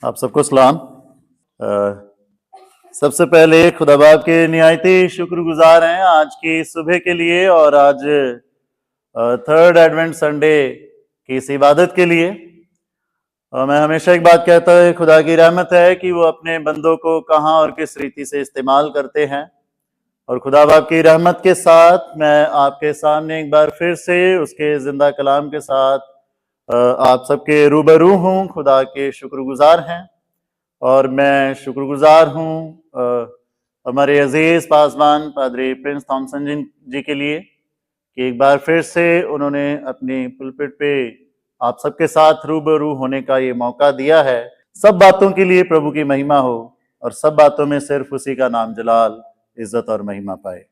आप सबको सलाम। सबसे पहले खुदा बाप के निहायती शुक्रगुजार हैं आज की सुबह के लिए और आज थर्ड एडवेंट संडे की इस इबादत के लिए। मैं हमेशा एक बात कहता हूँ, खुदा की रहमत है कि वो अपने बंदों को कहाँ और किस रीति से इस्तेमाल करते हैं। और खुदा बाप की रहमत के साथ मैं आपके सामने एक बार फिर से उसके जिंदा कलाम के साथ आप सबके रूबरू हूँ। खुदा के शुक्रगुजार हैं और मैं शुक्रगुजार हूँ हमारे अजीज पासवान पादरी प्रिंस थॉमसन जी के लिए कि एक बार फिर से उन्होंने अपनी पुलपिट पे आप सबके साथ रूबरू होने का ये मौका दिया है। सब बातों के लिए प्रभु की महिमा हो और सब बातों में सिर्फ उसी का नाम जलाल, इज्जत और महिमा पाए।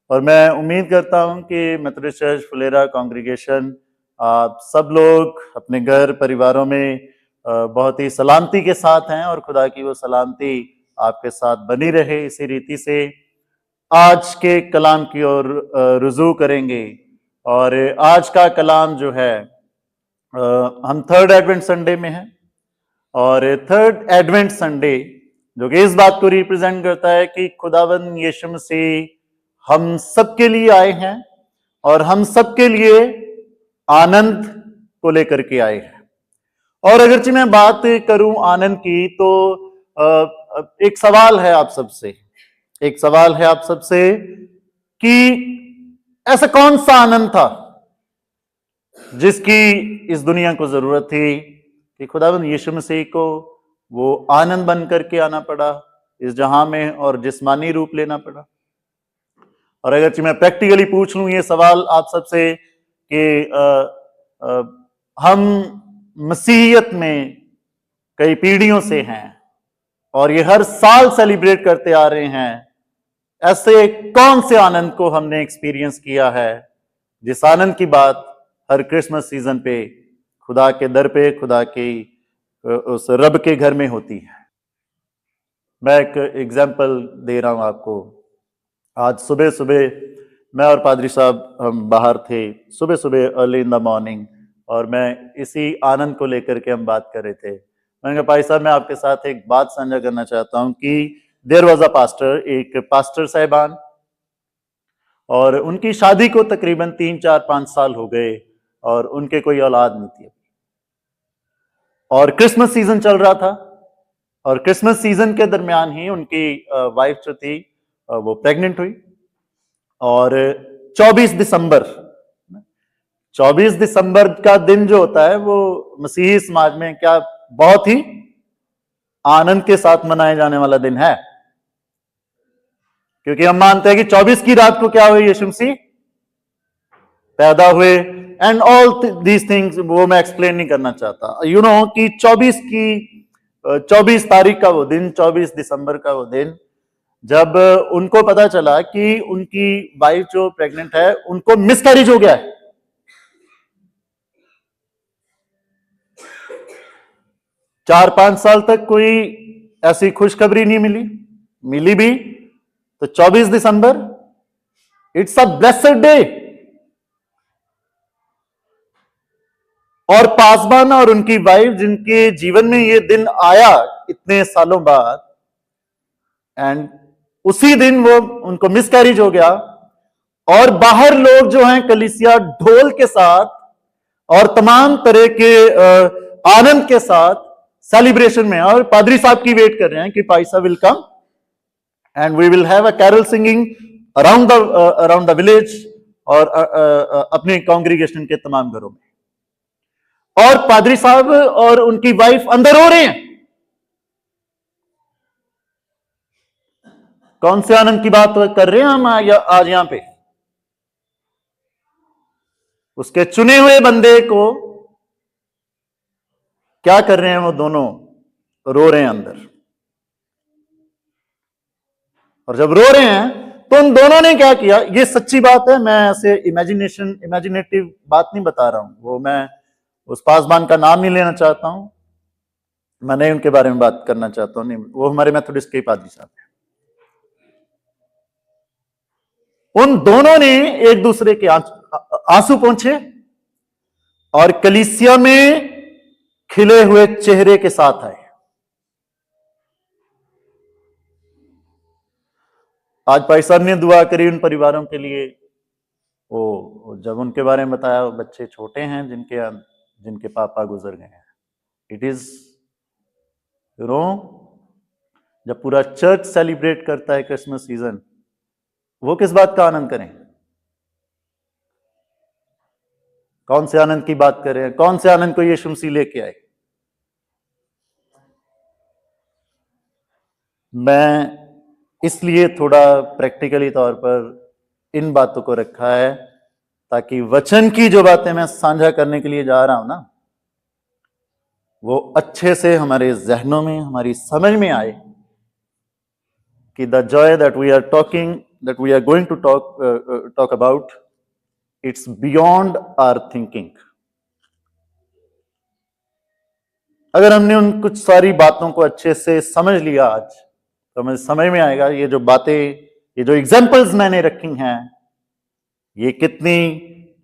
और मैं उम्मीद करता हूँ कि मेथोडिस्ट चर्च फुलेरा कांग्रीगेशन आप सब लोग अपने घर परिवारों में बहुत ही सलामती के साथ हैं और खुदा की वो सलामती आपके साथ बनी रहे। इसी रीति से आज के कलाम की ओर रुजू करेंगे और आज का कलाम जो है हम थर्ड एडवेंट संडे में हैं और थर्ड एडवेंट संडे जो कि इस बात को रिप्रेजेंट करता है कि खुदावंद यीशु मसीह हम सबके लिए आए हैं और हम सबके लिए आनंद को लेकर के आए हैं। और अगरचे मैं बात करूं आनंद की तो एक सवाल है आप सबसे, कि ऐसा कौन सा आनंद था जिसकी इस दुनिया को जरूरत थी कि खुदावंद यीशु मसीह को वो आनंद बन करके आना पड़ा इस जहां में और जिस्मानी रूप लेना पड़ा। और अगरचे मैं प्रैक्टिकली पूछ लूं ये सवाल आप सबसे कि हम मसीहियत में कई पीढ़ियों से हैं और ये हर साल सेलिब्रेट करते आ रहे हैं, ऐसे कौन से आनंद को हमने एक्सपीरियंस किया है जिस आनंद की बात हर क्रिसमस सीजन पे खुदा के दर पे, खुदा की उस रब के घर में होती है। मैं एक एग्जाम्पल दे रहा हूं आपको। आज सुबह सुबह मैं और पादरी साहब हम बाहर थे, सुबह सुबह अर्ली इन द मॉर्निंग, और मैं इसी आनंद को लेकर के हम बात कर रहे थे। मैंने कहा भाई साहब मैं आपके साथ एक बात साझा करना चाहता हूं कि देयर वाज अ पास्टर, एक पास्टर साहिबान, और उनकी शादी को तकरीबन 3-4-5 साल हो गए और उनके कोई औलाद नहीं थी। और क्रिसमस सीजन चल रहा था और क्रिसमस सीजन के दरमियान ही उनकी वाइफ जो थी वो प्रेग्नेंट हुई। और 24 दिसंबर का दिन जो होता है वो मसीही समाज में क्या बहुत ही आनंद के साथ मनाए जाने वाला दिन है, क्योंकि हम मानते हैं कि 24 की रात को क्या हुए, यीशु मसीह पैदा हुए एंड ऑल दीज थिंग्स। वो मैं एक्सप्लेन नहीं करना चाहता। यू नो कि 24 तारीख का वो दिन, 24 दिसंबर का वो दिन, जब उनको पता चला कि उनकी वाइफ जो प्रेग्नेंट है उनको मिसकैरेज हो गया है। चार 5 साल तक कोई ऐसी खुशखबरी नहीं मिली भी तो 24 दिसंबर इट्स अ ब्लेस्ड डे। और पासवान और उनकी वाइफ जिनके जीवन में ये दिन आया इतने सालों बाद, एंड उसी दिन वो उनको मिसकैरेज हो गया और बाहर लोग जो हैं कलीसिया ढोल के साथ और तमाम तरह के आनंद के साथ सेलिब्रेशन में, और पादरी साहब की वेट कर रहे हैं कि भाई साहब will come and we will have a carol singing around the village और अपने कांग्रीगेशन के तमाम घरों में। और पादरी साहब और उनकी वाइफ अंदर हो रहे हैं। कौन से आनंद की बात कर रहे हैं हम आज यहां पे? उसके चुने हुए बंदे को क्या कर रहे हैं? वो दोनों रो रहे हैं अंदर। और जब रो रहे हैं तो उन दोनों ने क्या किया, ये सच्ची बात है, मैं ऐसे इमेजिनेटिव बात नहीं बता रहा हूं। वो मैं उस पासवान का नाम नहीं लेना चाहता हूं, मैं नहीं उनके बारे में बात करना चाहता हूं, नहीं, वो हमारे मेथोडिस्ट के पादरी साहब हैं। उन दोनों ने एक दूसरे के आंसू पोंछे और कलीसिया में खिले हुए चेहरे के साथ आए। आज भाई साहब ने दुआ करी उन परिवारों के लिए, वो जब उनके बारे में बताया, वो बच्चे छोटे हैं जिनके पापा गुजर गए हैं। इट इज यू नो, जब पूरा चर्च सेलिब्रेट करता है क्रिसमस सीजन, वो किस बात का आनंद करें? कौन से आनंद की बात कर रहे हैं? कौन से आनंद को यीशु मसीह लेके आए? मैं इसलिए थोड़ा प्रैक्टिकली तौर पर इन बातों को रखा है ताकि वचन की जो बातें मैं साझा करने के लिए जा रहा हूं ना, वो अच्छे से हमारे जहनों में, हमारी समझ में आए कि the joy that we are going to talk about, it's beyond our thinking. अगर हमने उन कुछ सारी बातों को अच्छे से समझ लिया आज, तो हमें समझ में आएगा ये जो बातें, ये जो एग्जाम्पल्स मैंने रखी हैं, ये कितनी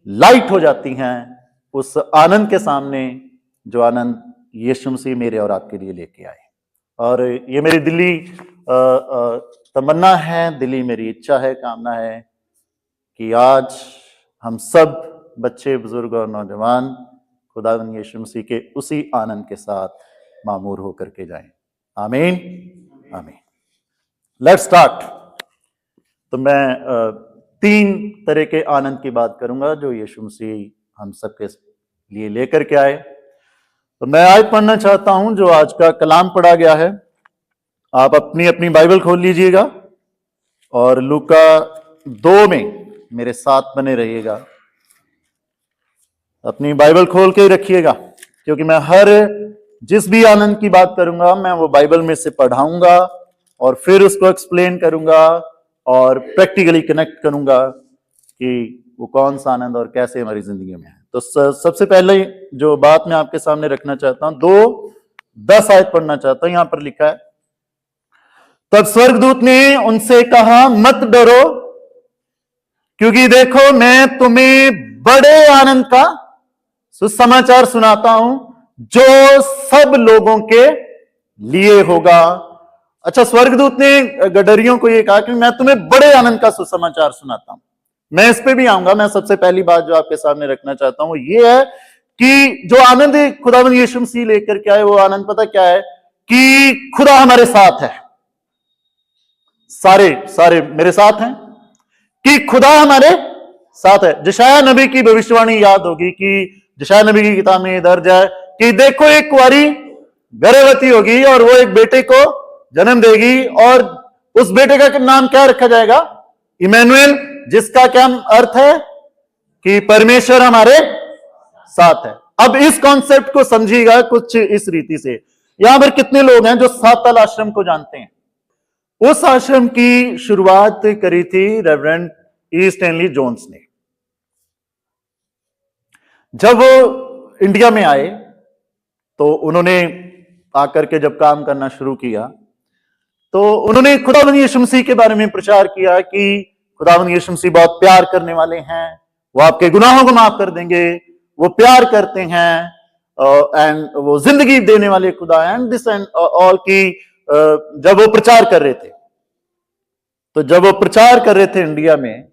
लाइट हो जाती हैं उस आनंद के सामने जो आनंद यीशु मसीह मेरे और आपके लिए लेके आए। और ये मेरी दिली तमन्ना है, दिली मेरी इच्छा है, कामना है कि आज हम सब बच्चे, बुजुर्ग और नौजवान खुदावंद यीशु मसीह के उसी आनंद के साथ मामूर होकर के जाएं। आमीन, आमीन। Let's start. तो मैं 3 तरह के आनंद की बात करूंगा जो यीशु मसीह हम सबके लिए लेकर के आए। तो मैं आज पढ़ना चाहता हूं जो आज का कलाम पढ़ा गया है। आप अपनी अपनी बाइबल खोल लीजिएगा और लूका 2 में मेरे साथ बने रहिएगा। अपनी बाइबल खोल के ही रखिएगा, क्योंकि मैं हर जिस भी आनंद की बात करूंगा मैं वो बाइबल में से पढ़ाऊंगा और फिर उसको एक्सप्लेन करूंगा और प्रैक्टिकली कनेक्ट करूंगा कि वो कौन सा आनंद और कैसे हमारी जिंदगी में है। तो सबसे पहले जो बात मैं आपके सामने रखना चाहता हूं, 2:10 आयत पढ़ना चाहता हूं। यहां पर लिखा है, तब स्वर्गदूत ने उनसे कहा, मत डरो, क्योंकि देखो मैं तुम्हें बड़े आनंद का सुसमाचार सुनाता हूं जो सब लोगों के लिए होगा। अच्छा, स्वर्गदूत ने गडरियों को यह कहा कि मैं तुम्हें बड़े आनंद का सुसमाचार सुनाता हूं। मैं इस पे भी आऊंगा। मैं सबसे पहली बात जो आपके सामने रखना चाहता हूं ये है कि जो आनंद खुदावंद यीशु मसीह लेकर के आए, वो आनंद पता क्या है? कि खुदा हमारे साथ है। सारे मेरे साथ हैं कि खुदा हमारे साथ है। यशायाह नबी की भविष्यवाणी याद होगी कि यशायाह नबी की किताब में दर्ज है कि देखो एक कुंवारी गर्भवती होगी और वो एक बेटे को जन्म देगी और उस बेटे का नाम क्या रखा जाएगा? इमैनुएल, जिसका क्या अर्थ है? कि परमेश्वर हमारे साथ है। अब इस कॉन्सेप्ट को समझिएगा कुछ इस रीति से। यहां पर कितने लोग हैं जो सातल आश्रम को जानते हैं? उस आश्रम की शुरुआत करी थी रेवरेंड ई. स्टैनली जोन्स ने। जब वो इंडिया में आए तो उन्होंने आकर के जब काम करना शुरू किया तो उन्होंने खुदावंद यीशु मसीह के बारे में प्रचार किया कि खुदावंद यीशु मसीह बहुत प्यार करने वाले हैं, वो आपके गुनाहों को माफ कर देंगे, वो प्यार करते हैं एंड वो जिंदगी देने वाले खुदा एंड दिस एंड ऑल की जब वो प्रचार कर रहे थे, तो जब वो प्रचार कर रहे थे इंडिया में,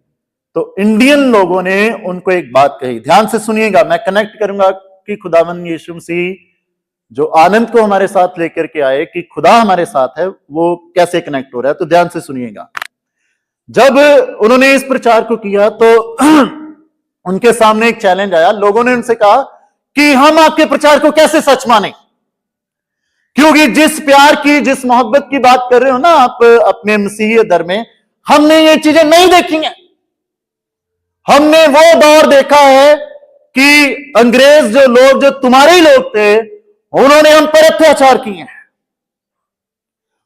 तो इंडियन लोगों ने उनको एक बात कही। ध्यान से सुनिएगा, मैं कनेक्ट करूंगा कि खुदावंद यीशु मसीह जो आनंद को हमारे साथ लेकर के आए, कि खुदा हमारे साथ है, वो कैसे कनेक्ट हो रहा है। तो ध्यान से सुनिएगा। जब उन्होंने इस प्रचार को किया तो उनके सामने एक चैलेंज आया। लोगों ने उनसे कहा कि हम आपके प्रचार को कैसे सच माने, क्योंकि जिस प्यार की, जिस मोहब्बत की बात कर रहे हो ना आप अपने मसीही दर में, हमने ये चीजें नहीं देखी हैं। हमने वो दौर देखा है कि अंग्रेज जो लोग, जो तुम्हारे ही लोग थे, उन्होंने हम पर अत्याचार किए हैं।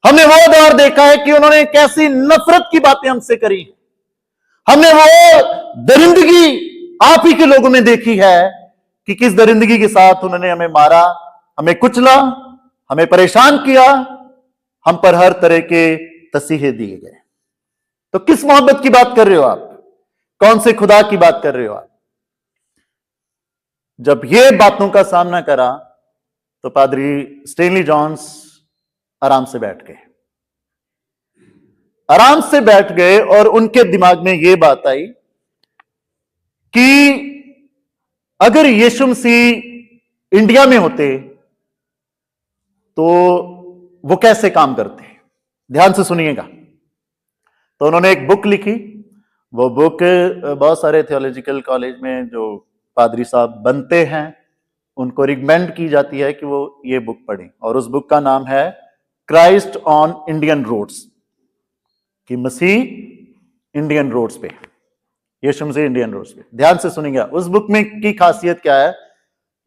हमने वो दौर देखा है कि उन्होंने कैसी नफरत की बातें हमसे करी। हमने वो दरिंदगी आप ही के लोगों में देखी है कि किस दरिंदगी के साथ उन्होंने हमें मारा, हमें कुचला, हमें परेशान किया, हम पर हर तरह के तसीहे दिए गए। तो किस मोहब्बत की बात कर रहे हो आप? कौन से खुदा की बात कर रहे हो आप? जब ये बातों का सामना करा तो पादरी स्टैनली जोन्स आराम से बैठ गए। आराम से बैठ गए और उनके दिमाग में यह बात आई कि अगर यीशु मसीह इंडिया में होते तो वो कैसे काम करते। ध्यान से सुनिएगा। तो उन्होंने एक बुक लिखी। वो बुक बहुत सारे थियोलॉजिकल कॉलेज में जो पादरी साहब बनते हैं उनको रिकमेंड की जाती है कि वो ये बुक पढ़ें, और उस बुक का नाम है क्राइस्ट ऑन इंडियन रोड्स, कि मसीह इंडियन रोड्स पे, यीशु मसीह इंडियन रोड्स पे। ध्यान से सुनिएगा। उस बुक में की खासियत क्या है।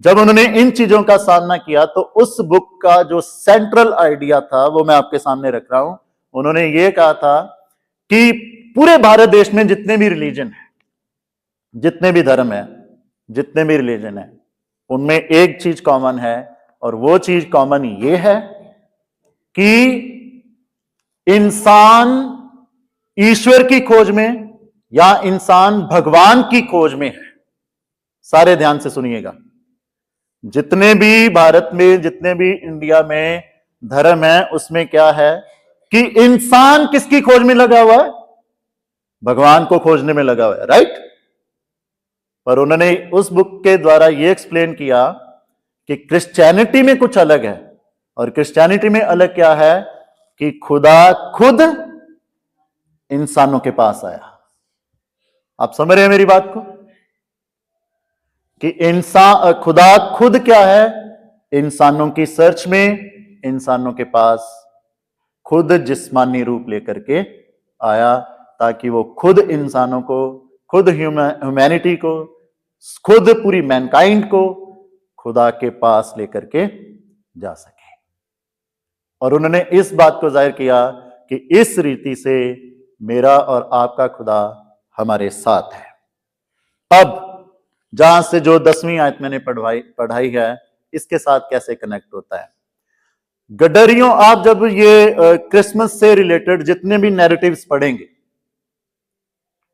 जब उन्होंने इन चीजों का सामना किया तो उस बुक का जो सेंट्रल आइडिया था वो मैं आपके सामने रख रहा हूं। उन्होंने ये कहा था कि पूरे भारत देश में जितने भी रिलीजन है, जितने भी धर्म है, जितने भी रिलीजन है, उनमें एक चीज कॉमन है, और वो चीज कॉमन ये है कि इंसान ईश्वर की खोज में या इंसान भगवान की खोज में है। सारे ध्यान से सुनिएगा। जितने भी भारत में, जितने भी इंडिया में धर्म है, उसमें क्या है कि इंसान किसकी खोज में लगा हुआ है? भगवान को खोजने में लगा हुआ है, राइट। पर उन्होंने उस बुक के द्वारा यह एक्सप्लेन किया कि क्रिश्चियनिटी में कुछ अलग है, और क्रिश्चियनिटी में अलग क्या है कि खुदा खुद इंसानों के पास आया। आप समझ रहे हैं मेरी बात को, कि इंसान, खुदा खुद क्या है, इंसानों की सर्च में इंसानों के पास खुद जिस्मानी रूप लेकर के आया, ताकि वो खुद इंसानों को, खुद ह्यूमैनिटी को, खुद पूरी मैनकाइंड को खुदा के पास लेकर के जा सके। और उन्होंने इस बात को जाहिर किया कि इस रीति से मेरा और आपका खुदा हमारे साथ है। अब जहां से जो 10वीं आयत मैंने पढ़ाई है, इसके साथ कैसे कनेक्ट होता है। गडरियों, आप जब ये क्रिसमस से रिलेटेड जितने भी नैरेटिव्स पढ़ेंगे,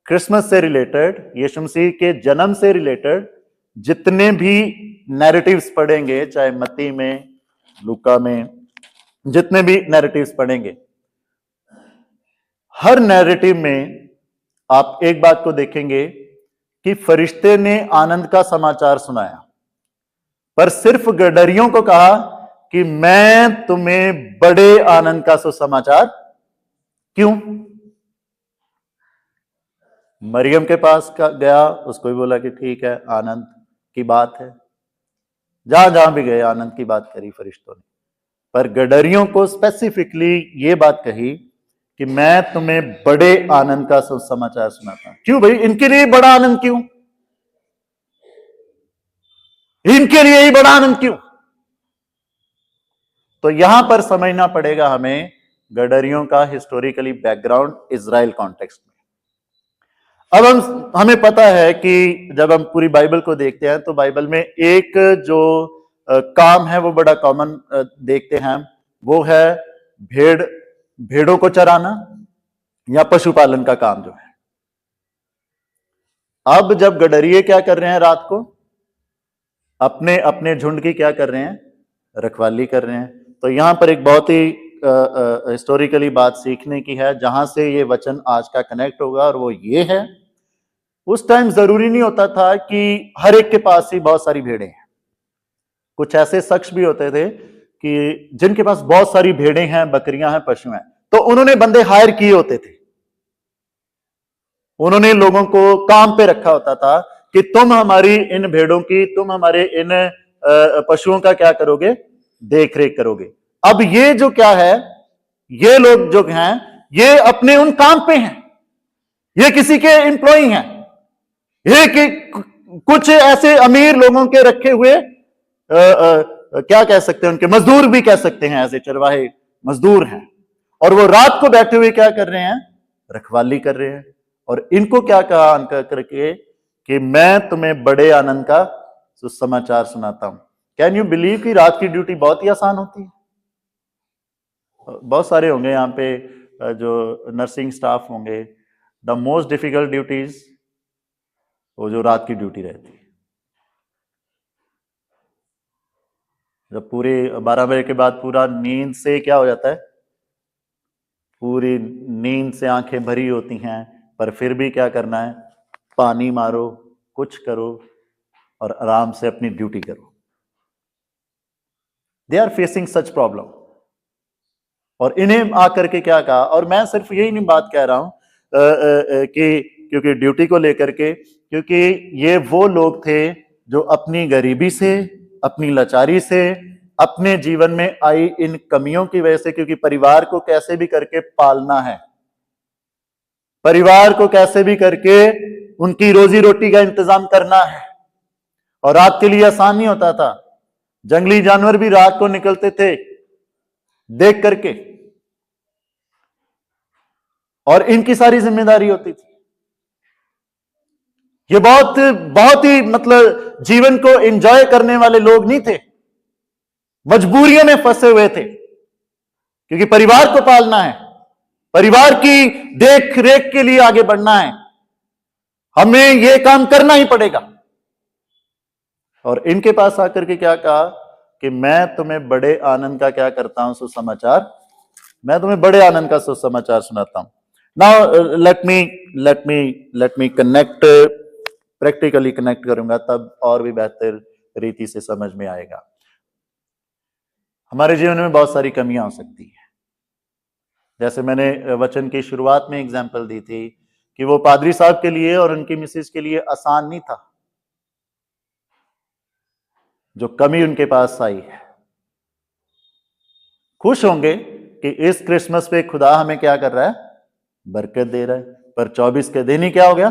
क्रिसमस से रिलेटेड, यीशु मसीह के जन्म से रिलेटेड जितने भी नैरेटिव्स पढ़ेंगे, चाहे मत्ती में, लूका में, जितने भी नैरेटिव्स पढ़ेंगे, हर नैरेटिव में आप एक बात को देखेंगे कि फरिश्ते ने आनंद का समाचार सुनाया, पर सिर्फ गडरियों को कहा कि मैं तुम्हें बड़े आनंद का सुसमाचार। क्यों? मरियम के पास गया, उसको भी बोला कि ठीक है, आनंद की बात है। जहां जहां भी गए आनंद की बात करी फरिश्तों ने, पर गडरियों को स्पेसिफिकली ये बात कही कि मैं तुम्हें बड़े आनंद का सुसमाचार सुनाता हूं। क्यों भाई? इनके लिए बड़ा आनंद क्यों? इनके लिए ही बड़ा आनंद क्यों? तो यहां पर समझना पड़ेगा हमें गडरियों का हिस्टोरिकली बैकग्राउंड इजराइल कॉन्टेक्स्ट में। अब हमें पता है कि जब हम पूरी बाइबल को देखते हैं तो बाइबल में एक जो काम है वो बड़ा कॉमन देखते हैं, वो है भेड़ों को चराना या पशुपालन का काम जो है। अब जब गडरिये क्या कर रहे हैं, रात को अपने अपने झुंड की क्या कर रहे हैं, रखवाली कर रहे हैं। तो यहां पर एक बहुत ही हिस्टोरिकली बात सीखने की है, जहां से ये वचन आज का कनेक्ट होगा, और वो ये है, उस टाइम जरूरी नहीं होता था कि हर एक के पास ही बहुत सारी भेड़ें हैं। कुछ ऐसे शख्स भी होते थे कि जिनके पास बहुत सारी भेड़ें हैं, बकरियां हैं, पशु हैं, तो उन्होंने बंदे हायर किए होते थे। उन्होंने लोगों को काम पे रखा होता था कि तुम हमारी इन भेड़ों की, तुम हमारे इन पशुओं का क्या करोगे, देख रेख करोगे। अब ये जो क्या है, ये लोग जो हैं, ये अपने उन काम पे हैं, ये किसी के एम्प्लॉई हैं, ये कि कुछ ऐसे अमीर लोगों के रखे हुए क्या कह सकते हैं, उनके मजदूर भी कह सकते हैं, ऐसे चरवाहे मजदूर हैं। और वो रात को बैठे हुए क्या कर रहे हैं, रखवाली कर रहे हैं। और इनको क्या कहा अंक करके कि मैं तुम्हें बड़े आनंद का सुसमाचार सुनाता हूं। कैन यू बिलीव कि रात की ड्यूटी बहुत ही आसान होती है। बहुत सारे होंगे यहाँ पे जो नर्सिंग स्टाफ होंगे, द मोस्ट डिफिकल्ट ड्यूटीज वो जो रात की ड्यूटी रहती है। जब पूरे 12 बजे के बाद पूरा नींद से क्या हो जाता है, पूरी नींद से आंखें भरी होती हैं, पर फिर भी क्या करना है, पानी मारो, कुछ करो और आराम से अपनी ड्यूटी करो। They are facing such problem. और इन्हें आकर के क्या कहा, और मैं सिर्फ यही नहीं बात कह रहा हूं कि क्योंकि ड्यूटी को लेकर के, क्योंकि ये वो लोग थे जो अपनी गरीबी से, अपनी लाचारी से, अपने जीवन में आई इन कमियों की वजह से, क्योंकि परिवार को कैसे भी करके पालना है, परिवार को कैसे भी करके उनकी रोजी रोटी का इंतजाम करना है, और रात के लिए आसान नहीं होता था। जंगली जानवर भी रात को निकलते थे देख करके, और इनकी सारी जिम्मेदारी होती थी। ये बहुत बहुत ही मतलब जीवन को एंजॉय करने वाले लोग नहीं थे, मजबूरियों में फंसे हुए थे, क्योंकि परिवार को पालना है, परिवार की देख रेख के लिए आगे बढ़ना है, हमें यह काम करना ही पड़ेगा। और इनके पास आकर के क्या कहा कि मैं तुम्हें बड़े आनंद का क्या करता हूं, सुसमाचार, मैं तुम्हें बड़े आनंद का सुसमाचार सुनाता हूं। Now let me connect, practically connect करूंगा, तब और भी बेहतर रीति से समझ में आएगा। हमारे जीवन में बहुत सारी कमियां हो सकती है, जैसे मैंने वचन की शुरुआत में एग्जाम्पल दी थी कि वो पादरी साहब के लिए और उनकी मिसेज के लिए आसान नहीं था जो कमी उनके पास आई है। खुश होंगे कि इस क्रिसमस पे खुदा हमें क्या कर रहा है, बरकत दे रहा है, पर 24 के दिन ही क्या हो गया,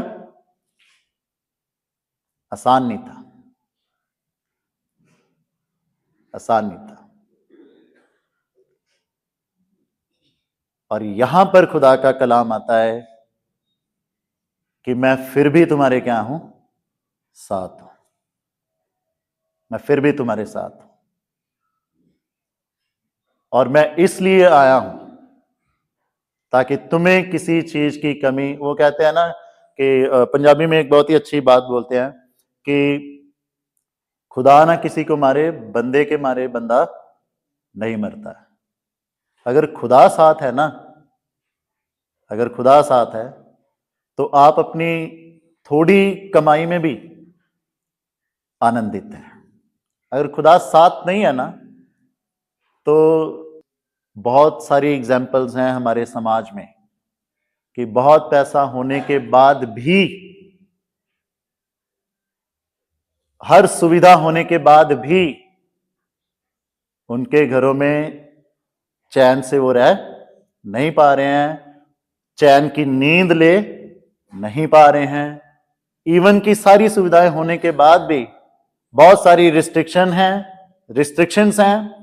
आसान नहीं था, आसान नहीं था। और यहां पर खुदा का कलाम आता है कि मैं फिर भी तुम्हारे क्या हूं, साथ हूं, मैं फिर भी तुम्हारे साथ हूं, और मैं इसलिए आया हूं ताकि तुम्हें किसी चीज की कमी, वो कहते हैं ना कि पंजाबी में एक बहुत ही अच्छी बात बोलते हैं कि खुदा ना किसी को मारे, बंदे के मारे बंदा नहीं मरता। अगर खुदा साथ है ना, अगर खुदा साथ है तो आप अपनी थोड़ी कमाई में भी आनंदित हैं। अगर खुदा साथ नहीं है ना, तो बहुत सारी एग्जाम्पल्स हैं हमारे समाज में कि बहुत पैसा होने के बाद भी, हर सुविधा होने के बाद भी उनके घरों में चैन से वो रह नहीं पा रहे हैं, चैन की नींद ले नहीं पा रहे हैं। इवन की सारी सुविधाएं होने के बाद भी बहुत सारी रिस्ट्रिक्शंस हैं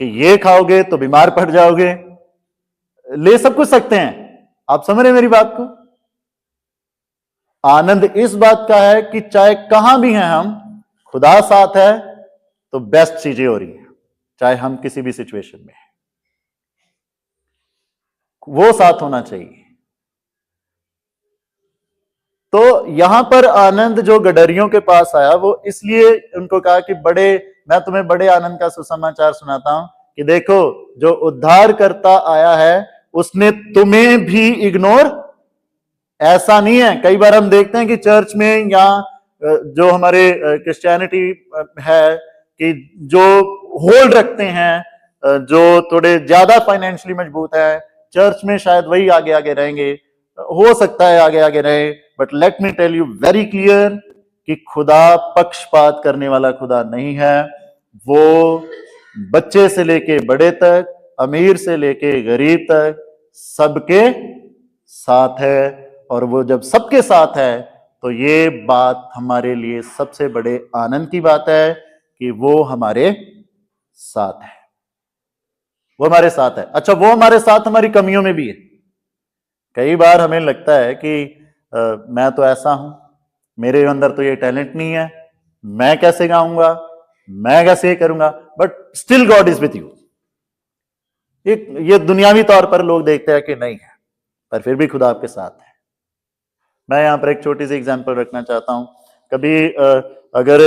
कि ये खाओगे तो बीमार पड़ जाओगे, ले सब कुछ सकते हैं। आप समझ रहे मेरी बात को? आनंद इस बात का है कि चाहे कहां भी हैं हम, खुदा साथ है तो बेस्ट चीजें हो रही हैं, चाहे हम किसी भी सिचुएशन में हैं, वो साथ होना चाहिए। तो यहां पर आनंद जो गडरियों के पास आया, वो इसलिए उनको कहा कि मैं तुम्हें बड़े आनंद का सुसमाचार सुनाता हूं कि देखो, जो उद्धार करता आया है उसने तुम्हें भी इग्नोर, ऐसा नहीं है। कई बार हम देखते हैं कि चर्च में या जो हमारे क्रिश्चियनिटी है कि जो होल्ड रखते हैं, जो थोड़े ज्यादा फाइनेंशियली मजबूत है, चर्च में शायद वही आगे आगे रहेंगे, हो सकता है आगे आगे रहे, but let me tell you very clear कि खुदा पक्षपात करने वाला खुदा नहीं है। वो बच्चे से लेके बड़े तक, अमीर से लेके गरीब तक सबके साथ है। और वो जब सबके साथ है तो ये बात हमारे लिए सबसे बड़े आनंद की बात है कि वो हमारे साथ है, वो हमारे साथ है। अच्छा, वो हमारे साथ हमारी कमियों में भी है। कई बार हमें लगता है कि मैं तो ऐसा हूं, मेरे अंदर तो ये टैलेंट नहीं है, मैं कैसे गाऊंगा, मैं कैसे ये करूंगा, but still God is with you. ये दुनियावी तौर पर लोग देखते हैं कि नहीं है, पर फिर भी खुदा आपके साथ है। मैं यहां पर एक छोटी सी एग्जांपल रखना चाहता हूं। कभी अगर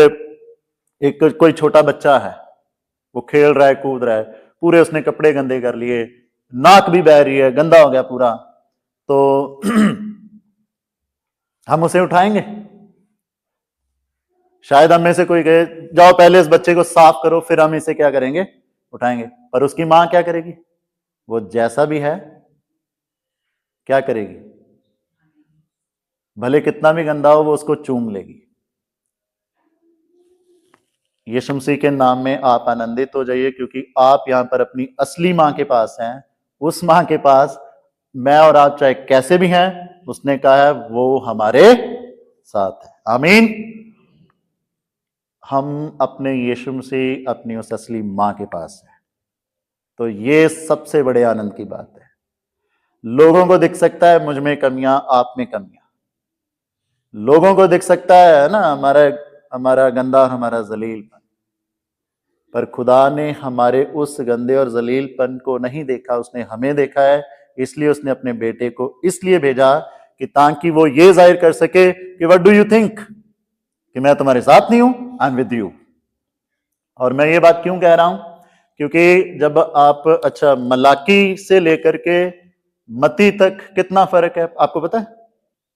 एक कोई छोटा बच्चा है, वो खेल रहा है, कूद रहा है, पूरे उसने कपड़े गंदे कर लिए, नाक भी बह रही है, गंदा हो गया पूरा, तो हम उसे उठाएंगे? शायद हम में से कोई कहे जाओ पहले इस बच्चे को साफ करो, फिर हम इसे क्या करेंगे, उठाएंगे। पर उसकी मां क्या करेगी? वो जैसा भी है क्या करेगी? भले कितना भी गंदा हो वो उसको चूम लेगी। यीशु मसीह के नाम में आप आनंदित हो जाइए, क्योंकि आप यहां पर अपनी असली मां के पास हैं। उस मां के पास मैं और आप चाहे कैसे भी हैं, उसने कहा है वो हमारे साथ है। आमीन। हम अपने यीशु मसीह अपनी उस असली मां के पास है, तो ये सबसे बड़े आनंद की बात है। लोगों को दिख सकता है मुझ में कमियां, आप में कमियां, लोगों को दिख सकता है ना हमारा गंदा और हमारा जलीलपन, पर खुदा ने हमारे उस गंदे और जलीलपन को नहीं देखा, उसने हमें देखा है। इसलिए उसने अपने बेटे को इसलिए भेजा कि ताकि वो ये जाहिर कर सके कि व्हाट डू यू थिंक, कि मैं तुम्हारे साथ नहीं हूं, आई एम विद यू। और मैं ये बात क्यों कह रहा हूं? क्योंकि जब आप मलाकी से लेकर के मत्ती तक कितना फर्क है आपको पता है?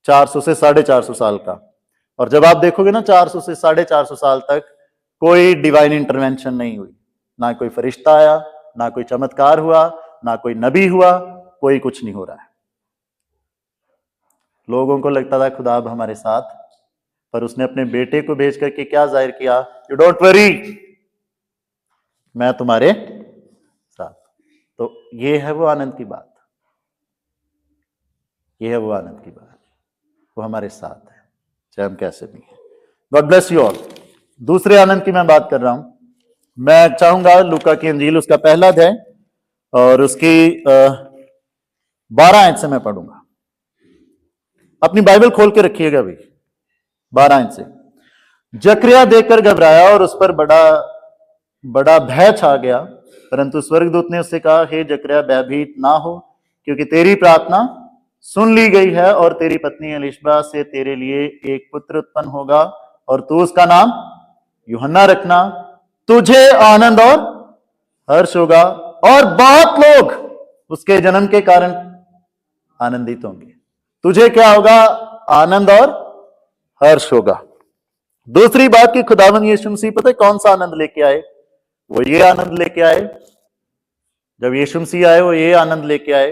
400 से 450 साल का। और जब आप देखोगे ना 400 से 450 साल तक कोई डिवाइन इंटरवेंशन नहीं हुई, ना कोई फरिश्ता आया, ना कोई चमत्कार हुआ, ना कोई नबी हुआ, कोई कुछ नहीं हो रहा है। लोगों को लगता था खुदा अब हमारे साथ, पर उसने अपने बेटे को भेज करके क्या जाहिर किया? यू डोंट वरी, मैं तुम्हारे साथ। तो ये है वो आनंद की बात, ये है वो आनंद की बात, वो हमारे साथ है चाहे हम कैसे भी हैं। God bless you all. दूसरे आनंद की मैं बात कर रहा हूं। मैं चाहूंगा लूका की इंजील उसका पहला अध्याय और उसकी 12 आयत से मैं पढ़ूंगा। अपनी बाइबल खोल के रखिएगा भाई। 12 आयत से। जकरिया देखकर घबराया और उस पर बड़ा बड़ा भय छा गया, परंतु स्वर्गदूत ने उससे कहा, हे जकरिया भयभीत ना हो, क्योंकि तेरी प्रार्थना सुन ली गई है और तेरी पत्नी एलिशबा से तेरे लिए एक पुत्र उत्पन्न होगा और तू उसका नाम यूहन्ना रखना। तुझे आनंद और हर्ष होगा और बहुत लोग उसके जन्म के कारण आनंदित होंगे। तुझे क्या होगा? आनंद और हर्ष होगा। दूसरी बात कि खुदावंद यीशु मसीह पता है कौन सा आनंद लेके आए? वो ये आनंद लेके आए, जब यीशु मसीह आए वो ये आनंद लेके आए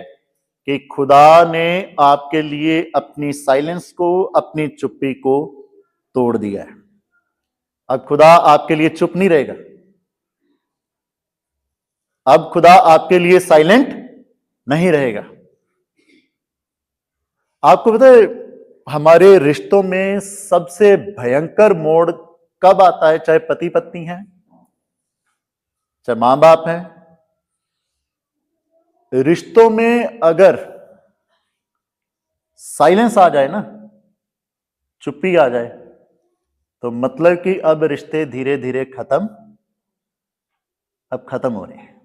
कि खुदा ने आपके लिए अपनी साइलेंस को, अपनी चुप्पी को तोड़ दिया है। अब खुदा आपके लिए चुप नहीं रहेगा, अब खुदा आपके लिए साइलेंट नहीं रहेगा। आपको पता है हमारे रिश्तों में सबसे भयंकर मोड़ कब आता है? चाहे पति पत्नी है, चाहे मां बाप है, रिश्तों में अगर साइलेंस आ जाए ना, चुप्पी आ जाए, तो मतलब कि अब रिश्ते धीरे धीरे खत्म हो रहे हैं।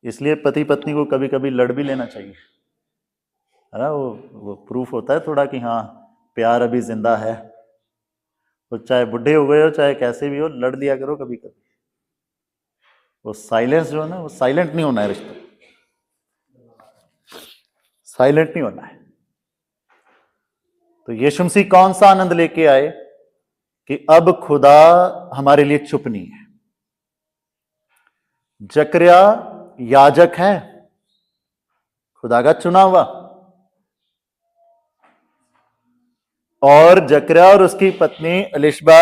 इसलिए पति पत्नी को कभी कभी लड़ भी लेना चाहिए, है ना? वो प्रूफ होता है थोड़ा कि हाँ प्यार अभी जिंदा है। तो चाहे बुढ़े हो गए हो, चाहे कैसे भी हो, लड़ लिया करो कभी कभी। वो साइलेंस जो है ना, वो साइलेंट नहीं होना है, रिश्ता साइलेंट नहीं होना है। तो यीशु मसीह कौन सा आनंद लेके आए कि अब खुदा हमारे लिए चुप नहीं है। जकरिया याजक है, खुदा का चुना हुआ, और जकरिया और उसकी पत्नी एलिशबा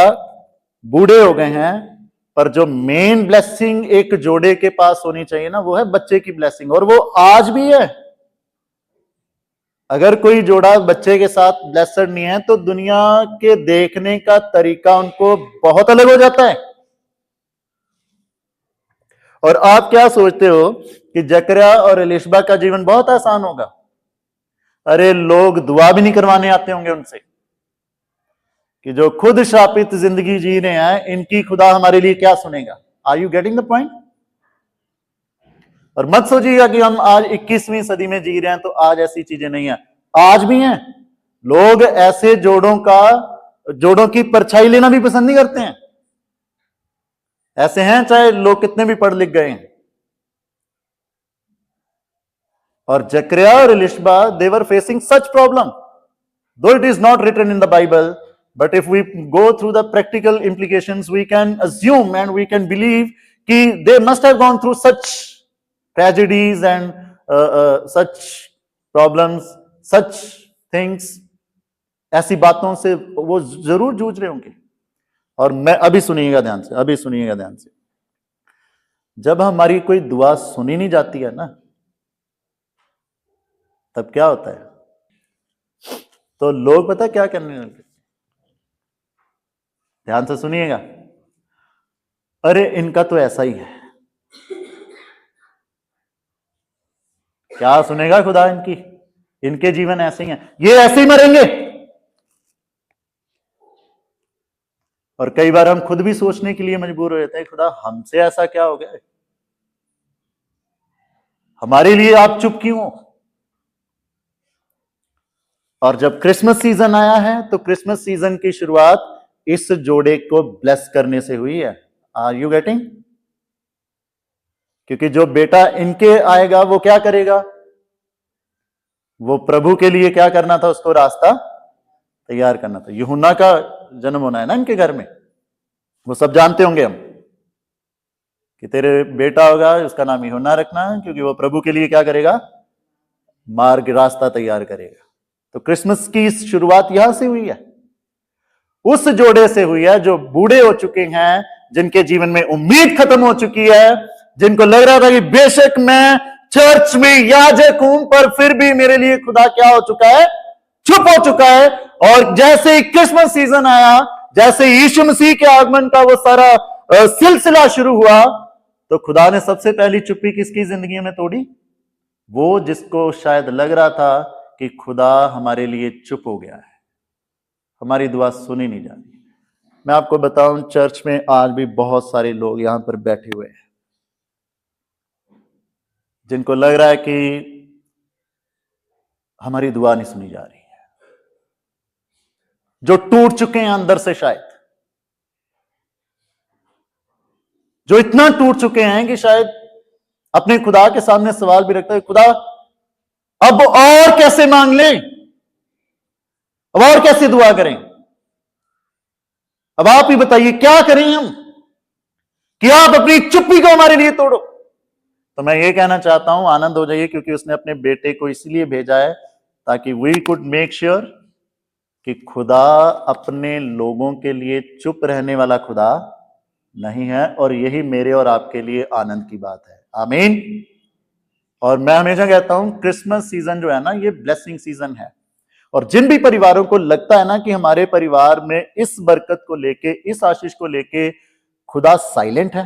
बूढ़े हो गए हैं, पर जो मेन ब्लेसिंग एक जोड़े के पास होनी चाहिए ना, वो है बच्चे की ब्लेसिंग, और वो आज भी है। अगर कोई जोड़ा बच्चे के साथ ब्लेसड नहीं है तो दुनिया के देखने का तरीका उनको बहुत अलग हो जाता है। और आप क्या सोचते हो कि जकरिया और एलिशबा का जीवन बहुत आसान होगा? अरे लोग दुआ भी नहीं करवाने आते होंगे उनसे कि जो खुद शापित जिंदगी जी रहे हैं, इनकी खुदा हमारे लिए क्या सुनेगा। Are you getting the point? और मत सोचिएगा कि हम आज 21वीं सदी में जी रहे हैं तो आज ऐसी चीजें नहीं है, आज भी हैं। लोग ऐसे जोड़ों की परछाई लेना भी पसंद नहीं करते हैं। ऐसे हैं चाहे लोग कितने भी पढ़ लिख गए हैं, और जकरिया और इलिशबा, they were facing such problem, though it is not written in the Bible, but if we go through the practical implications, we can assume and we can believe कि they must have gone through such tragedies and such problems, such things. ऐसी बातों से वो जरूर जूझ रहे होंगे। और मैं अभी सुनिएगा ध्यान से, अभी सुनिएगा ध्यान से, जब हमारी कोई दुआ सुनी नहीं जाती है ना, तब क्या होता है? तो लोग पता क्या करने लगते, ध्यान से सुनिएगा, अरे इनका तो ऐसा ही है। क्या सुनेगा खुदा? इनके जीवन ऐसे ही हैं, ये ऐसे ही मरेंगे। और कई बार हम खुद भी सोचने के लिए मजबूर हो जाते हैं, खुदा हमसे ऐसा क्या हो गया, हमारे लिए आप चुप क्यों हो? और जब क्रिसमस सीजन आया है, तो क्रिसमस सीजन की शुरुआत इस जोड़े को ब्लेस करने से हुई है। Are you getting? क्योंकि जो बेटा इनके आएगा वो क्या करेगा? वो प्रभु के लिए क्या करना था? उसको रास्ता तैयार करना था। यूहन्ना का जन्म होना है ना इनके घर में, वो सब जानते होंगे हम कि तेरे बेटा होगा, उसका नाम यूहन्ना रखना, क्योंकि वो प्रभु के लिए क्या करेगा? मार्ग, रास्ता तैयार करेगा। तो क्रिसमस की शुरुआत यहां से हुई है, उस जोड़े से हुई है जो बूढ़े हो चुके हैं, जिनके जीवन में उम्मीद खत्म हो चुकी है, जिनको लग रहा था कि बेशक मैं चर्च में याजक हूं, पर फिर भी मेरे लिए खुदा क्या हो चुका है? चुप हो चुका है। और जैसे ही क्रिसमस सीजन आया, जैसे यीशु मसीह के आगमन का वो सारा सिलसिला शुरू हुआ, तो खुदा ने सबसे पहली चुप्पी किसकी जिंदगी में तोड़ी? वो जिसको शायद लग रहा था कि खुदा हमारे लिए चुप हो गया है, हमारी दुआ सुनी नहीं जाती। मैं आपको बताऊं, चर्च में आज भी बहुत सारे लोग यहां पर बैठे हुए हैं जिनको लग रहा है कि हमारी दुआ नहीं सुनी जा रही है, जो टूट चुके हैं अंदर से, शायद जो इतना टूट चुके हैं कि शायद अपने खुदा के सामने सवाल भी रखता है, खुदा अब और कैसे मांग लें, अब और कैसे दुआ करें, अब आप ही बताइए क्या करें हम कि आप अपनी चुप्पी को हमारे लिए तोड़ो। तो मैं ये कहना चाहता हूं, आनंद हो जाइए, क्योंकि उसने अपने बेटे को इसलिए भेजा है ताकि वी कुड मेक श्योर कि खुदा अपने लोगों के लिए चुप रहने वाला खुदा नहीं है। और यही मेरे और आपके लिए आनंद की बात है। आमीन। और मैं हमेशा कहता हूं, क्रिसमस सीजन जो है ना, ये ब्लेसिंग सीजन है। और जिन भी परिवारों को लगता है ना कि हमारे परिवार में इस बरकत को लेके, इस आशीष को लेके खुदा साइलेंट है,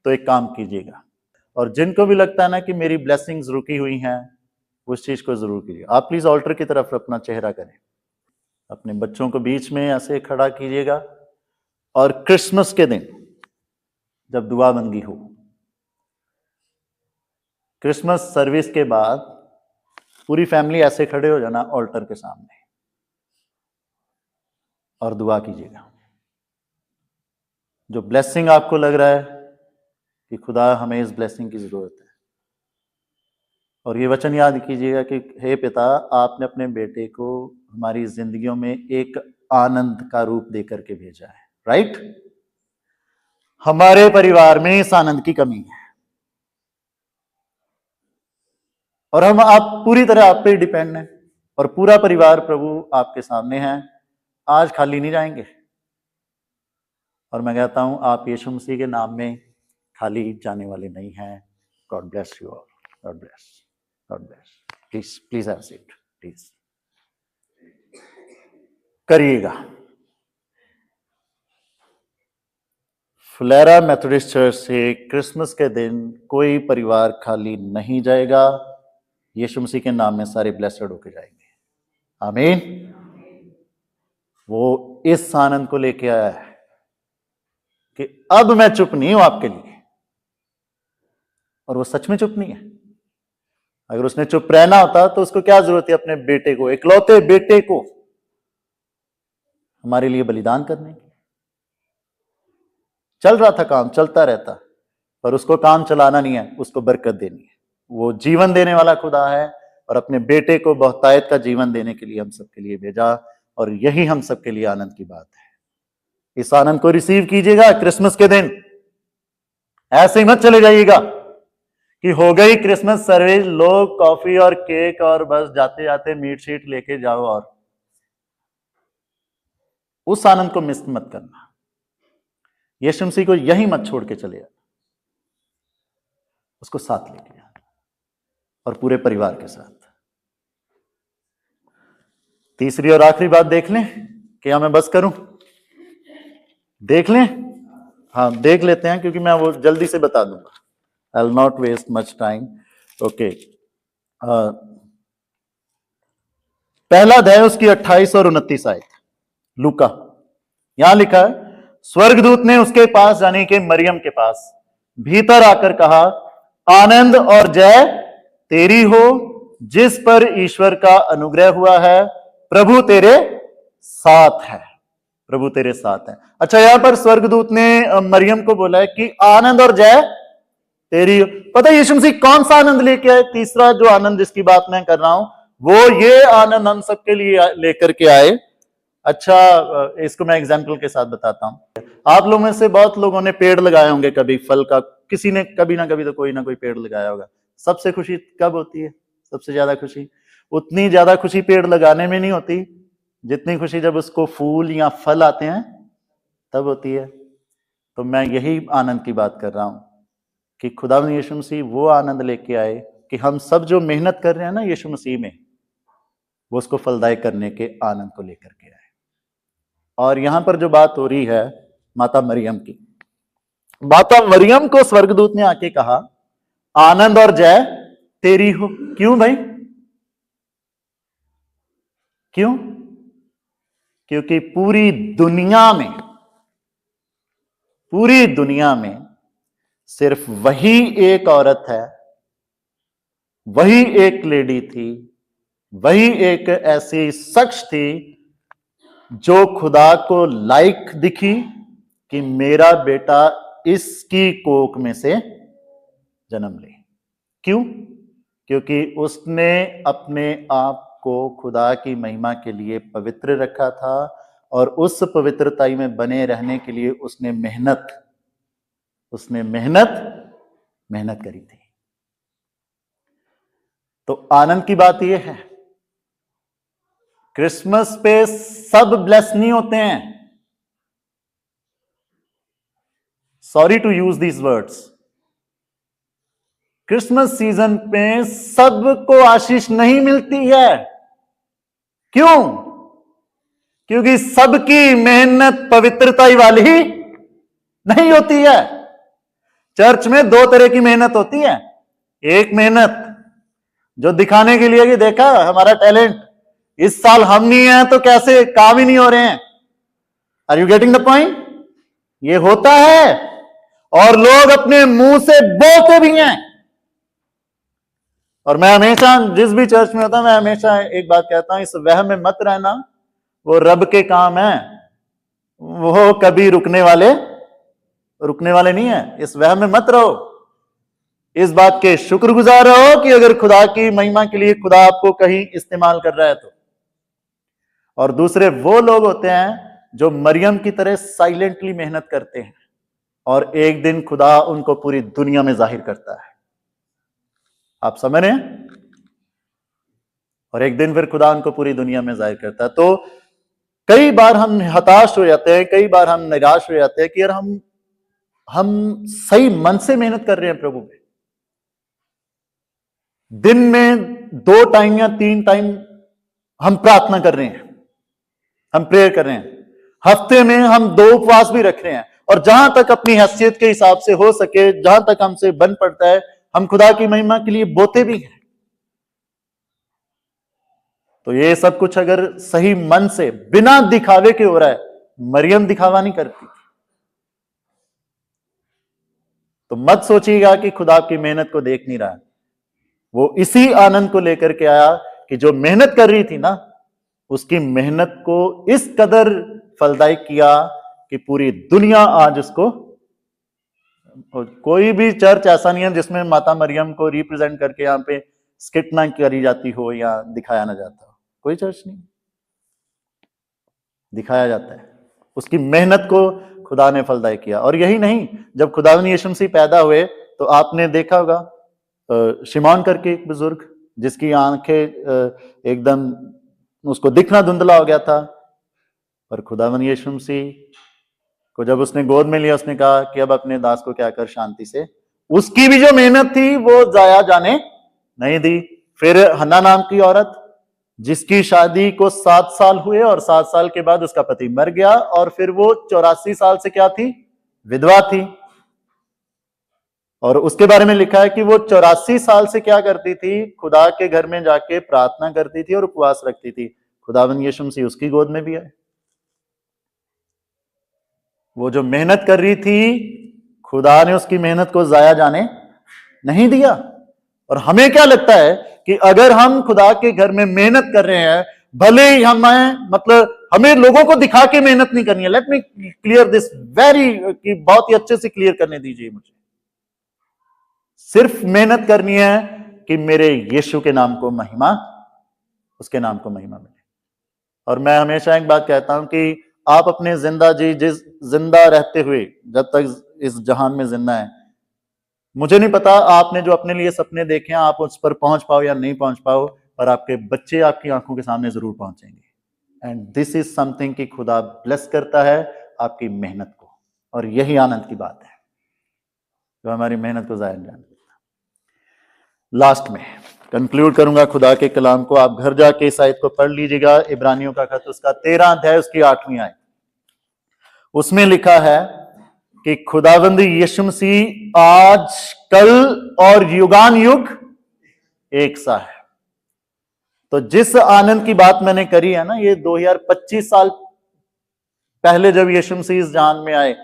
तो एक काम कीजिएगा। और जिनको भी लगता है ना कि मेरी ब्लेसिंग्स रुकी हुई हैं, उस चीज को जरूर कीजिए। आप प्लीज ऑल्टर की तरफ अपना चेहरा करें, अपने बच्चों को बीच में ऐसे खड़ा कीजिएगा, और क्रिसमस के दिन जब दुआ बंदगी हो, क्रिसमस सर्विस के बाद पूरी फैमिली ऐसे खड़े हो जाना ऑल्टर के सामने और दुआ कीजिएगा। जो ब्लेसिंग आपको लग रहा है कि खुदा हमें इस ब्लेसिंग की जरूरत है, और ये वचन याद कीजिएगा कि हे पिता, आपने अपने बेटे को हमारी जिंदगियों में एक आनंद का रूप देकर के भेजा है। राइट? हमारे परिवार में इस आनंद की कमी है, और हम आप पूरी तरह आप पे डिपेंड हैं, और पूरा परिवार प्रभु आपके सामने है। आज खाली नहीं जाएंगे, और मैं कहता हूं आप यीशु मसीह के नाम में खाली जाने वाले नहीं हैं। God bless you all. God bless, God bless. Please please have seat, please करिएगा। फुलेरा मेथोडिस्ट चर्च से क्रिसमस के दिन कोई परिवार खाली नहीं जाएगा। यीशु मसीह के नाम में सारे ब्लेसड होके जाएंगे। आमीन। वो इस आनंद को लेके आया है कि अब मैं चुप नहीं हूं आपके लिए, और वो सच में चुप नहीं है। अगर उसने चुप रहना होता तो उसको क्या जरूरत है अपने बेटे को, इकलौते बेटे को हमारे लिए बलिदान करने की। चल रहा था काम, चलता रहता, पर उसको काम चलाना नहीं है, उसको बरकत देनी है। वो जीवन देने वाला खुदा है, और अपने बेटे को बहुतायत का जीवन देने के लिए हम सबके लिए भेजा, और यही हम सबके लिए आनंद की बात है। इस आनंद को रिसीव कीजिएगा क्रिसमस के दिन। ऐसे ही मत चले जाइएगा कि हो गई क्रिसमस सर्विस, लोग कॉफी और केक और बस जाते जाते मीट शीट लेके जाओ, और उस आनंद को मिस मत करना। यीशु मसीह को यही मत छोड़ के चले जाना, उसको साथ लेके जाना, और पूरे परिवार के साथ। तीसरी और आखिरी बात देख लें, क्या मैं बस करूं? देख लें, हाँ देख लेते हैं, क्योंकि मैं वो जल्दी से बता दूंगा। I will not waste much time. Okay, पहला अध्याय उसकी 28 और 29 आयत, लूका। यहां लिखा है, स्वर्गदूत ने उसके पास यानी कि मरियम के पास भीतर आकर कहा, आनंद और जय तेरी हो, जिस पर ईश्वर का अनुग्रह हुआ है, प्रभु तेरे साथ है, प्रभु तेरे साथ है। अच्छा, यहां पर स्वर्गदूत ने मरियम को बोला है कि आनंद और जय तेरी। पता है यीशु मसीह कौन सा आनंद लेके आए? तीसरा जो आनंद जिसकी बात मैं कर रहा हूं, वो ये आनंद हम सबके लिए लेकर के आए। अच्छा, इसको मैं एग्जाम्पल के साथ बताता हूं। आप लोगों में से बहुत लोगों ने पेड़ लगाए होंगे कभी, फल का, किसी ने कभी ना कभी तो कोई ना कोई पेड़ लगाया होगा। सबसे खुशी कब होती है? सबसे ज्यादा खुशी उतनी ज्यादा खुशी पेड़ लगाने में नहीं होती जितनी खुशी जब उसको फूल या फल आते हैं तब होती है। तो मैं यही आनंद की बात कर रहा हूं कि खुदावंद यीशु मसीह वो आनंद लेके आए कि हम सब जो मेहनत कर रहे हैं ना यीशु मसीह में, वो उसको फलदायी करने के आनंद को लेकर के आए। और यहां पर जो बात हो रही है माता मरियम की, माता मरियम को स्वर्गदूत ने आके कहा, आनंद और जय तेरी हो। क्यों भाई? क्यों? क्योंकि पूरी दुनिया में सिर्फ वही एक औरत है, वही एक लेडी थी, वही एक ऐसी शख्स थी जो खुदा को लायक दिखी कि मेरा बेटा इसकी कोख में से जन्म ले। क्यों? क्योंकि उसने अपने आप को खुदा की महिमा के लिए पवित्र रखा था, और उस पवित्रता में बने रहने के लिए उसने मेहनत करी थी। तो आनंद की बात यह है, क्रिसमस पे सब ब्लेस नहीं होते हैं। Sorry to use these words. Christmas season पे सबको आशीष नहीं मिलती है। क्यों? क्योंकि सबकी मेहनत पवित्रता वाली ही नहीं होती है। चर्च में दो तरह की मेहनत होती है। एक मेहनत जो दिखाने के लिए कि देखा हमारा टैलेंट, इस साल हम नहीं है तो कैसे काम ही नहीं हो रहे हैं। Are you getting the point? ये होता है, और लोग अपने मुंह से बोलते भी हैं। और मैं हमेशा जिस भी चर्च में होता हूं, मैं हमेशा एक बात कहता हूं, इस वहम में मत रहना, वो रब के काम है, वो कभी रुकने वाले नहीं है। इस वहम में मत रहो। इस बात के शुक्रगुजार रहो कि अगर खुदा की महिमा के लिए खुदा आपको कहीं इस्तेमाल कर रहा है तो। और दूसरे वो लोग होते हैं जो मरियम की तरह साइलेंटली मेहनत करते हैं, और एक दिन खुदा उनको पूरी दुनिया में जाहिर करता है। आप समझ रहे हैं? और एक दिन फिर खुदा उनको पूरी दुनिया में जाहिर करता है। तो कई बार हम हताश हो जाते हैं, कई बार हम निराश हो जाते हैं कि यार हम सही मन से मेहनत कर रहे हैं प्रभु में। दिन में 2 टाइम या 3 टाइम हम प्रार्थना कर रहे हैं, हम प्रेयर कर रहे हैं, हफ्ते में हम 2 उपवास भी रख रहे हैं, और जहां तक अपनी हैसियत के हिसाब से हो सके, जहां तक हमसे बन पड़ता है, हम खुदा की महिमा के लिए बोते भी हैं। तो ये सब कुछ अगर सही मन से बिना दिखावे के हो रहा है, मरियम दिखावा नहीं करती, तो मत सोचिएगा कि खुदा की मेहनत को देख नहीं रहा है। वो इसी आनंद को लेकर के आया कि जो मेहनत कर रही थी ना, उसकी मेहनत को इस कदर फलदायी किया कि पूरी दुनिया आज उसको, कोई भी चर्च ऐसा नहीं है जिसमें माता मरियम को रिप्रेजेंट करके यहां पे स्किट ना करी जाती हो या दिखाया ना जाता हो, कोई चर्च नहीं, दिखाया जाता है। उसकी मेहनत को खुदा ने फलदायी किया। और यही नहीं, जब खुदावन यीशु मसीह पैदा हुए तो आपने देखा होगा शिमौन करके एक बुजुर्ग जिसकी आंखें एकदम उसको दिखना धुंधला हो गया था, पर खुदावन यीशु मसीह को जब उसने गोद में लिया उसने कहा कि अब अपने दास को क्या कर शांति से, उसकी भी जो मेहनत थी वो जाया जाने नहीं दी। फिर हन्ना नाम की औरत जिसकी शादी को 7 साल हुए और 7 साल के बाद उसका पति मर गया और फिर वो 84 साल से क्या थी, विधवा थी। और उसके बारे में लिखा है कि वो 84 साल से क्या करती थी, खुदा के घर में जाके प्रार्थना करती थी और उपवास रखती थी। खुदावन यीशु मसीह उसकी गोद में भी आए। वो जो मेहनत कर रही थी, खुदा ने उसकी मेहनत को जाया जाने नहीं दिया। और हमें क्या लगता है कि अगर हम खुदा के घर में मेहनत कर रहे हैं, भले ही हमें लोगों को दिखा के मेहनत नहीं करनी है। लेट मी क्लियर दिस कि बहुत ही अच्छे से क्लियर करने दीजिए मुझे। सिर्फ मेहनत करनी है कि मेरे यीशु के नाम को महिमा, उसके नाम को महिमा मिले। और मैं हमेशा एक बात कहता हूं कि आप अपने जिंदा रहते हुए, जब तक इस जहान में जिंदा है, मुझे नहीं पता आपने जो अपने लिए सपने देखे हैं आप उस पर पहुंच पाओ या नहीं पहुंच पाओ, पर आपके बच्चे आपकी आंखों के सामने जरूर पहुंचेंगे। एंड दिस इज समथिंग कि खुदा ब्लेस करता है आपकी मेहनत को, और यही आनंद की बात है जो हमारी मेहनत को जाया नहीं जाने देता। लास्ट में कंक्लूड करूंगा खुदा के कलाम को। आप घर जाके इस आयत को पढ़ लीजिएगा, इब्रानियों का खत उसका 13 अध्याय उसकी 8वीं आयत। उसमें लिखा है कि खुदावंद यीशु मसीह आज, कल और युगान युग एक सा है। तो जिस आनंद की बात मैंने करी है ना, ये 2025 साल पहले जब यीशु मसीह इस जहान में आए,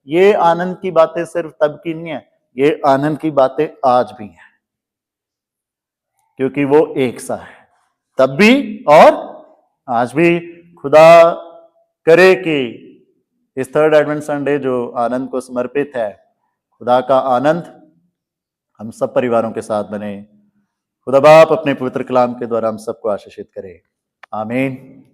ये आनंद की बातें सिर्फ तब की नहीं है, ये आनंद की बातें आज भी हैं, क्योंकि वो एक सा है, तब भी और आज भी। खुदा करे कि इस थर्ड एडवेंट संडे जो आनंद को समर्पित है, खुदा का आनंद हम सब परिवारों के साथ बने। खुदा बाप अपने पवित्र कलाम के द्वारा हम सबको आशीषित करे। आमीन।